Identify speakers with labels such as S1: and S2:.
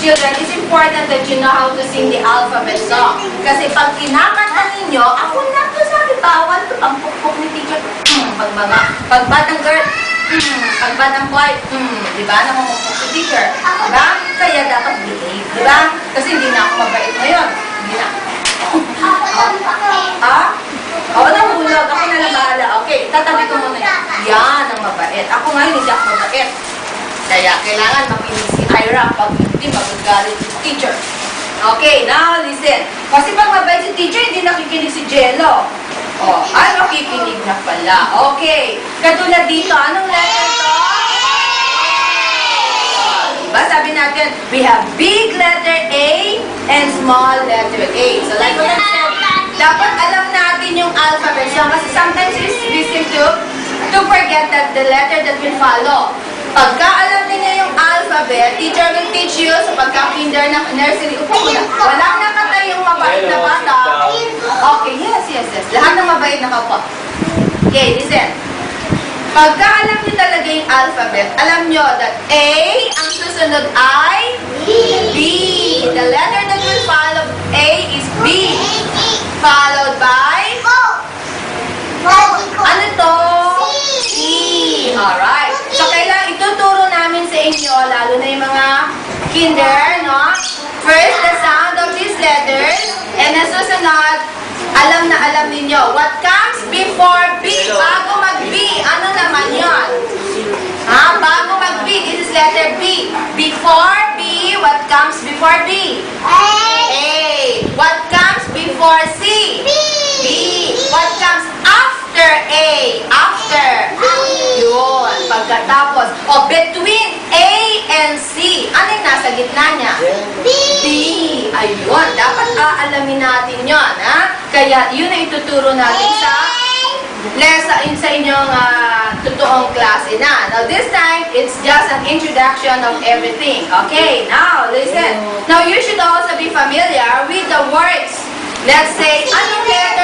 S1: Children, it's important that you know how to sing the alphabet song. Kasi pag kinakanta ninyo, ako na to sa bitawan to, ang pukpuk ni teacher. Pag batang girl, pag batang boy, di ba? Namamukpuk si teacher. Diba? Kaya dapat behave, di ba? Kasi hindi na ako mabait ngayon. Hindi na. Oo, nahulog. Ako na lang bahala. Okay, tatabi ko muna yan. Yan ang mabait. Ako ngayon, hindi ako mabait. Kaya kailangan makinig si Ira pag hindi magagalit si teacher. Okay, now listen. Kasi pag mabait si teacher, hindi nakikinig si Jello. Ay, makikinig na pala. Okay. Katulad dito, anong letter to? Diba sabi natin, we have big letter A and small letter A. So like what I said, dapat alam natin yung alphabet. So kasi sometimes we seem to forget that the letter that will follow. Pagka alam niya yung alphabet, teacher will teach you sa pagka-kinder na nursery. Upo mo na. Walang nakatay yung mabait na bata. Okay, yes. Lahat ng mabait na kapo. Okay, listen. Pagka alam niyo talaga yung alphabet, alam niyo that A, ang susunod ay B. The letter that will follow A is B. Followed by? Ano to? C. Alright. So, kailangan ituturo namin sa inyo, lalo na yung mga kinder, no? First, the sound of these letters. And ang susunod, alam na alam ninyo. What comes before B? Bago mag-B. Ano naman yun? Bago mag-B. This is letter B. Before B, what comes before B? A. What comes before C? B. What comes after A? After. Yun. Pagkatapos. Between A and C. Ano yung nasa gitna niya? B. Ayun. Dapat aalamin natin yun. Kaya yun ang ituturo natin sa inyong totoong klase na. Now this time, it's just an introduction of everything. Okay, now listen. Now you should also be familiar with the words. Let's say, anong letter